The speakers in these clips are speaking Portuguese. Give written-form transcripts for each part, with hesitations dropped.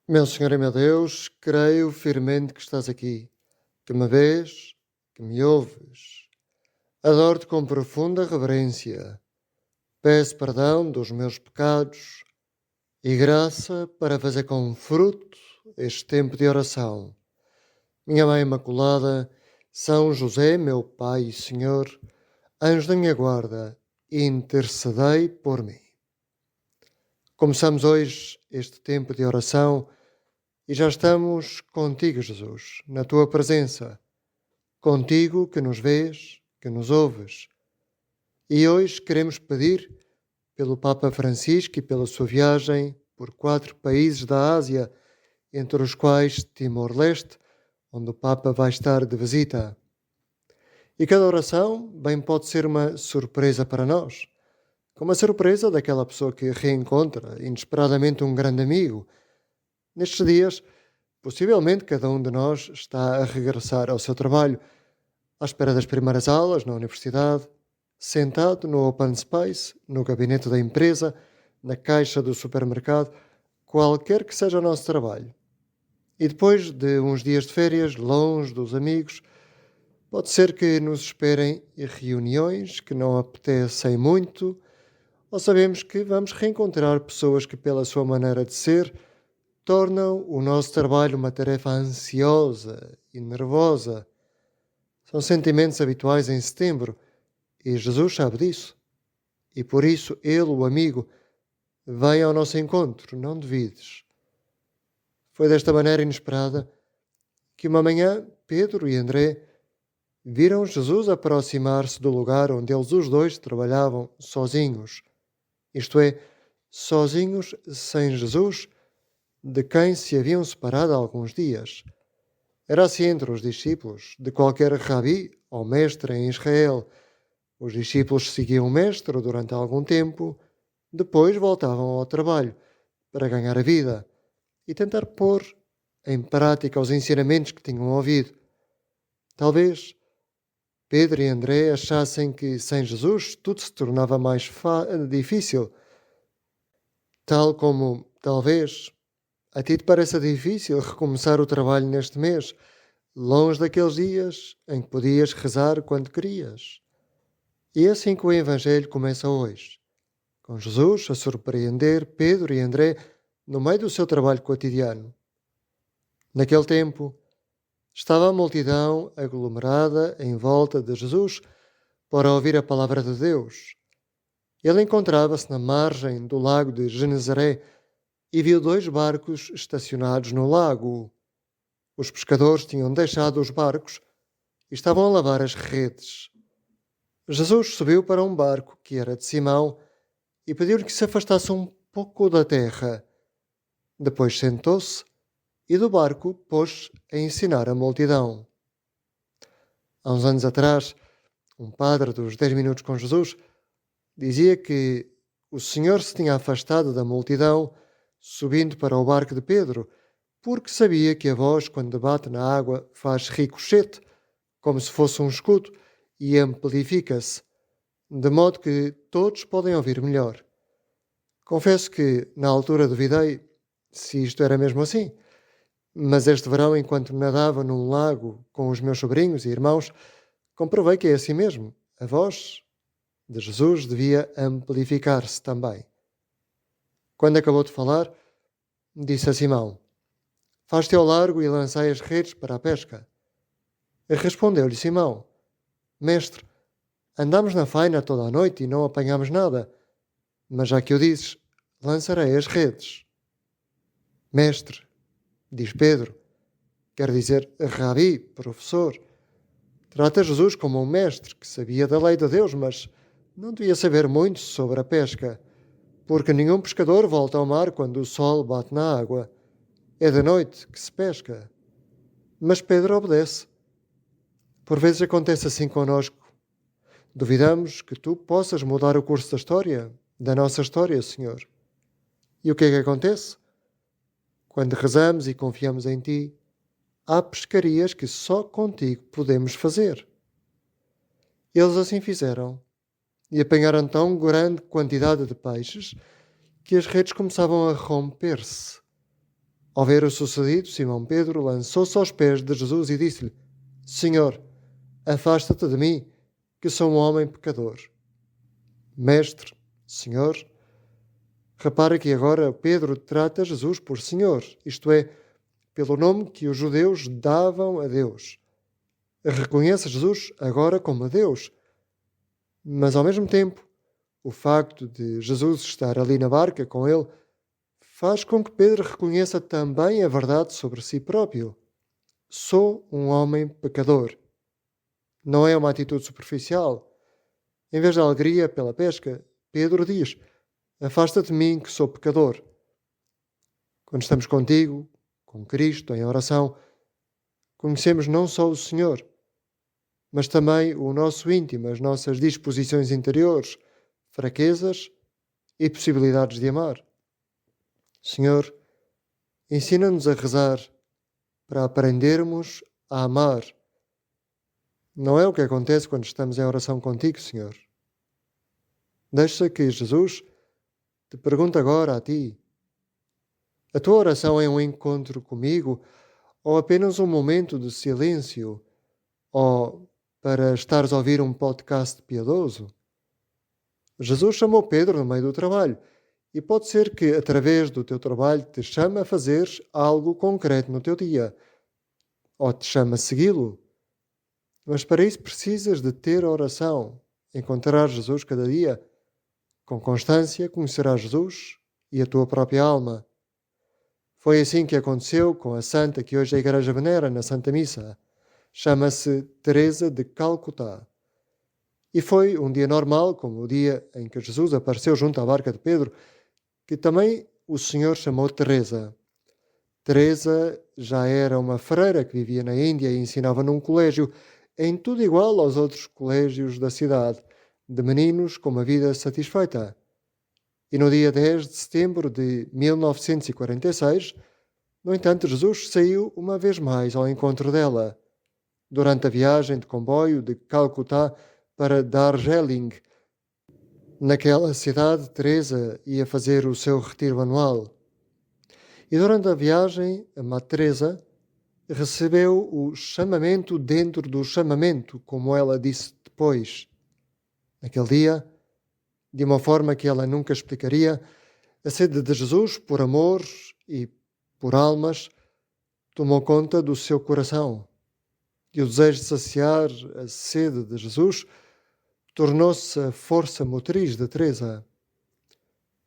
Meu Senhor e meu Deus, creio firmemente que estás aqui, que me vês, que me ouves. Adoro-te com profunda reverência. Peço perdão dos meus pecados e graça para fazer com fruto este tempo de oração. Minha Mãe Imaculada, São José, meu Pai e Senhor, anjo da minha guarda, intercedei por mim. Começamos hoje este tempo de oração e já estamos contigo, Jesus, na tua presença, contigo que nos vês, que nos ouves. E hoje queremos pedir pelo Papa Francisco e pela sua viagem por 4 países da Ásia, entre os quais Timor-Leste, onde o Papa vai estar de visita. E cada oração bem pode ser uma surpresa para nós, como a surpresa daquela pessoa que reencontra inesperadamente um grande amigo. Nestes dias, possivelmente cada um de nós está a regressar ao seu trabalho, à espera das primeiras aulas na universidade, sentado no open space, no gabinete da empresa, na caixa do supermercado, qualquer que seja o nosso trabalho. E depois de uns dias de férias, longe dos amigos, pode ser que nos esperem reuniões que não apetecem muito, ou sabemos que vamos reencontrar pessoas que, pela sua maneira de ser, tornam o nosso trabalho uma tarefa ansiosa e nervosa. São sentimentos habituais em setembro e Jesus sabe disso. E por isso ele, o amigo, vem ao nosso encontro, não duvides. Foi desta maneira inesperada que uma manhã Pedro e André viram Jesus aproximar-se do lugar onde eles os dois trabalhavam sozinhos. Isto é, sozinhos sem Jesus, de quem se haviam separado há alguns dias. Era assim entre os discípulos de qualquer rabi ou mestre em Israel. Os discípulos seguiam o mestre durante algum tempo, depois voltavam ao trabalho para ganhar a vida e tentar pôr em prática os ensinamentos que tinham ouvido. Talvez Pedro e André achassem que sem Jesus tudo se tornava mais difícil, tal como talvez a ti te pareça difícil recomeçar o trabalho neste mês, longe daqueles dias em que podias rezar quando querias. E é assim que o Evangelho começa hoje, com Jesus a surpreender Pedro e André no meio do seu trabalho cotidiano. Naquele tempo, estava a multidão aglomerada em volta de Jesus para ouvir a palavra de Deus. Ele encontrava-se na margem do lago de Genezaré e viu 2 barcos estacionados no lago. Os pescadores tinham deixado os barcos e estavam a lavar as redes. Jesus subiu para um barco que era de Simão e pediu-lhe que se afastasse um pouco da terra. Depois sentou-se e do barco pôs a ensinar a multidão. Há uns anos atrás, um padre dos 10 minutos com Jesus dizia que o Senhor se tinha afastado da multidão subindo para o barco de Pedro, porque sabia que a voz, quando bate na água, faz ricochete, como se fosse um escudo, e amplifica-se, de modo que todos podem ouvir melhor. Confesso que, na altura, duvidei se isto era mesmo assim, mas este verão, enquanto nadava num lago com os meus sobrinhos e irmãos, comprovei que é assim mesmo. A voz de Jesus devia amplificar-se também. Quando acabou de falar, disse a Simão: "Faz-te ao largo e lançai as redes para a pesca." E respondeu-lhe Simão: "Mestre, andamos na faina toda a noite e não apanhamos nada, mas já que o dizes, lançarei as redes." Mestre, diz Pedro, quer dizer rabi, professor. Trata Jesus como um mestre que sabia da lei de Deus, mas não devia saber muito sobre a pesca, porque nenhum pescador volta ao mar quando o sol bate na água. É de noite que se pesca. Mas Pedro obedece. Por vezes acontece assim connosco. Duvidamos que tu possas mudar o curso da história, da nossa história, Senhor. E o que é que acontece? Quando rezamos e confiamos em ti, há pescarias que só contigo podemos fazer. Eles assim fizeram e apanharam tão grande quantidade de peixes que as redes começavam a romper-se. Ao ver o sucedido, Simão Pedro lançou-se aos pés de Jesus e disse-lhe: Senhor, afasta-te de mim, que sou um homem pecador. Mestre, Senhor, repara que agora Pedro trata Jesus por Senhor, isto é, pelo nome que os judeus davam a Deus. Reconhece Jesus agora como Deus, mas ao mesmo tempo, o facto de Jesus estar ali na barca com ele faz com que Pedro reconheça também a verdade sobre si próprio. Sou um homem pecador. Não é uma atitude superficial. Em vez de alegria pela pesca, Pedro diz: afasta-te de mim que sou pecador. Quando estamos contigo, com Cristo, em oração, conhecemos não só o Senhor, mas também o nosso íntimo, as nossas disposições interiores, fraquezas e possibilidades de amar. Senhor, ensina-nos a rezar para aprendermos a amar. Não é o que acontece quando estamos em oração contigo, Senhor. Deixa que Jesus te pergunte agora a ti. A tua oração é um encontro comigo ou apenas um momento de silêncio ou para estares a ouvir um podcast piedoso? Jesus chamou Pedro no meio do trabalho e pode ser que através do teu trabalho te chame a fazeres algo concreto no teu dia ou te chame a segui-lo. Mas para isso precisas de ter oração, encontrar Jesus cada dia. Com constância conhecerás Jesus e a tua própria alma. Foi assim que aconteceu com a santa que hoje a Igreja venera na Santa Missa. Chama-se Teresa de Calcutá. E foi um dia normal, como o dia em que Jesus apareceu junto à barca de Pedro, que também o Senhor chamou Teresa. Teresa já era uma freira que vivia na Índia e ensinava num colégio, em tudo igual aos outros colégios da cidade, de meninos com uma vida satisfeita. E no dia 10 de setembro de 1946, no entanto, Jesus saiu uma vez mais ao encontro dela. Durante a viagem de comboio de Calcutá para Darjeeling, naquela cidade, Teresa ia fazer o seu retiro anual. E durante a viagem, a Madre Teresa recebeu o chamamento dentro do chamamento, como ela disse depois. Naquele dia, de uma forma que ela nunca explicaria, a sede de Jesus por amor e por almas tomou conta do seu coração. E o desejo de saciar a sede de Jesus tornou-se a força motriz de Teresa.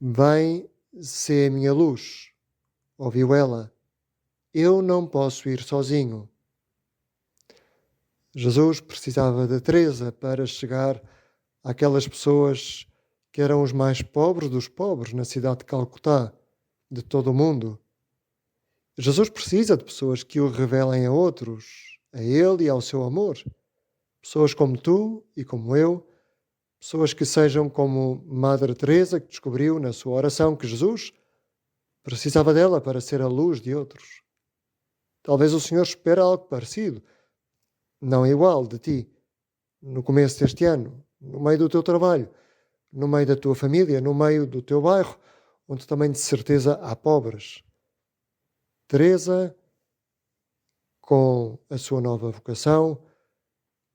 Vem, sê a minha luz, ouviu ela. Eu não posso ir sozinho. Jesus precisava de Teresa para chegar àquelas pessoas que eram os mais pobres dos pobres na cidade de Calcutá, de todo o mundo. Jesus precisa de pessoas que o revelem a outros, a ele e ao seu amor. Pessoas como tu e como eu, pessoas que sejam como Madre Teresa, que descobriu na sua oração que Jesus precisava dela para ser a luz de outros. Talvez o Senhor espere algo parecido, não igual de ti, no começo deste ano, no meio do teu trabalho, no meio da tua família, no meio do teu bairro, onde também de certeza há pobres. Teresa, com a sua nova vocação,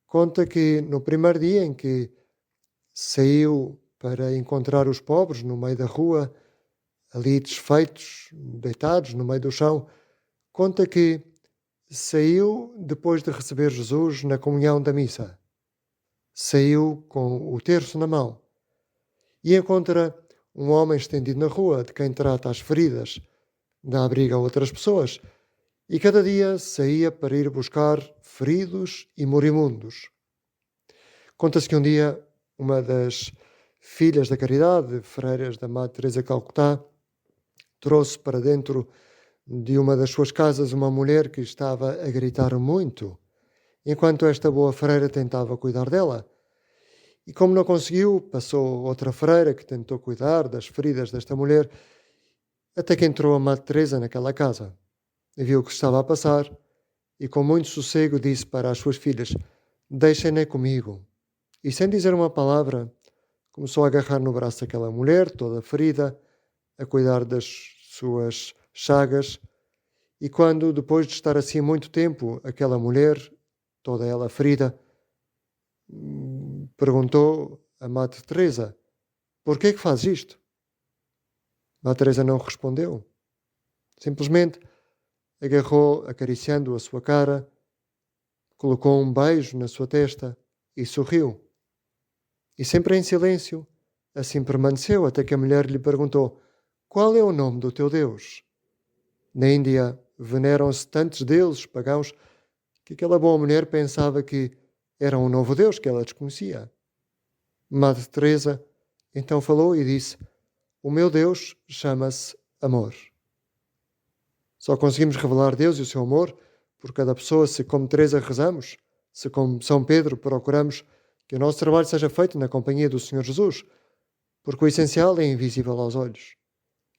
conta que no primeiro dia em que saiu para encontrar os pobres no meio da rua, ali desfeitos, deitados no meio do chão, conta que saiu depois de receber Jesus na comunhão da missa. Saiu com o terço na mão e encontra um homem estendido na rua, de quem trata as feridas, dá abrigo a outras pessoas, e cada dia saía para ir buscar feridos e morimundos. Conta-se que um dia uma das filhas da caridade, freiras da Madre Teresa de Calcutá, trouxe para dentro de uma das suas casas uma mulher que estava a gritar muito, enquanto esta boa freira tentava cuidar dela. E como não conseguiu, passou outra freira que tentou cuidar das feridas desta mulher, até que entrou a Madre Teresa naquela casa. E viu o que estava a passar e com muito sossego disse para as suas filhas: deixem-na comigo. E sem dizer uma palavra, começou a agarrar no braço daquela mulher, toda ferida, a cuidar das suas chagas, E quando, depois de estar assim muito tempo, aquela mulher, toda ela ferida, perguntou a Madre Teresa: por que fazes isto? Madre Teresa não respondeu. Simplesmente agarrou, acariciando a sua cara, colocou um beijo na sua testa e sorriu. E sempre em silêncio, assim permaneceu até que a mulher lhe perguntou: qual é o nome do teu Deus? Na Índia veneram-se tantos deuses pagãos que aquela boa mulher pensava que era um novo Deus que ela desconhecia. Madre Teresa então falou e disse: o meu Deus chama-se amor. Só conseguimos revelar Deus e o seu amor por cada pessoa se, como Teresa, rezamos, se, como São Pedro, procuramos que o nosso trabalho seja feito na companhia do Senhor Jesus, porque o essencial é invisível aos olhos.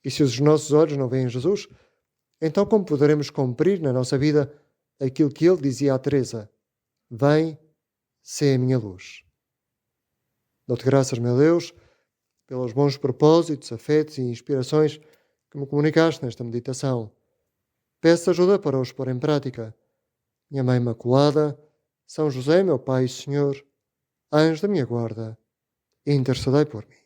E se os nossos olhos não veem Jesus, então como poderemos cumprir na nossa vida aquilo que ele dizia a Teresa: vem, sê a minha luz. Dou-te graças, meu Deus, pelos bons propósitos, afetos e inspirações que me comunicaste nesta meditação. Peço ajuda para os pôr em prática. Minha Mãe Imaculada, São José, meu Pai e Senhor, anjo da minha guarda, intercedei por mim.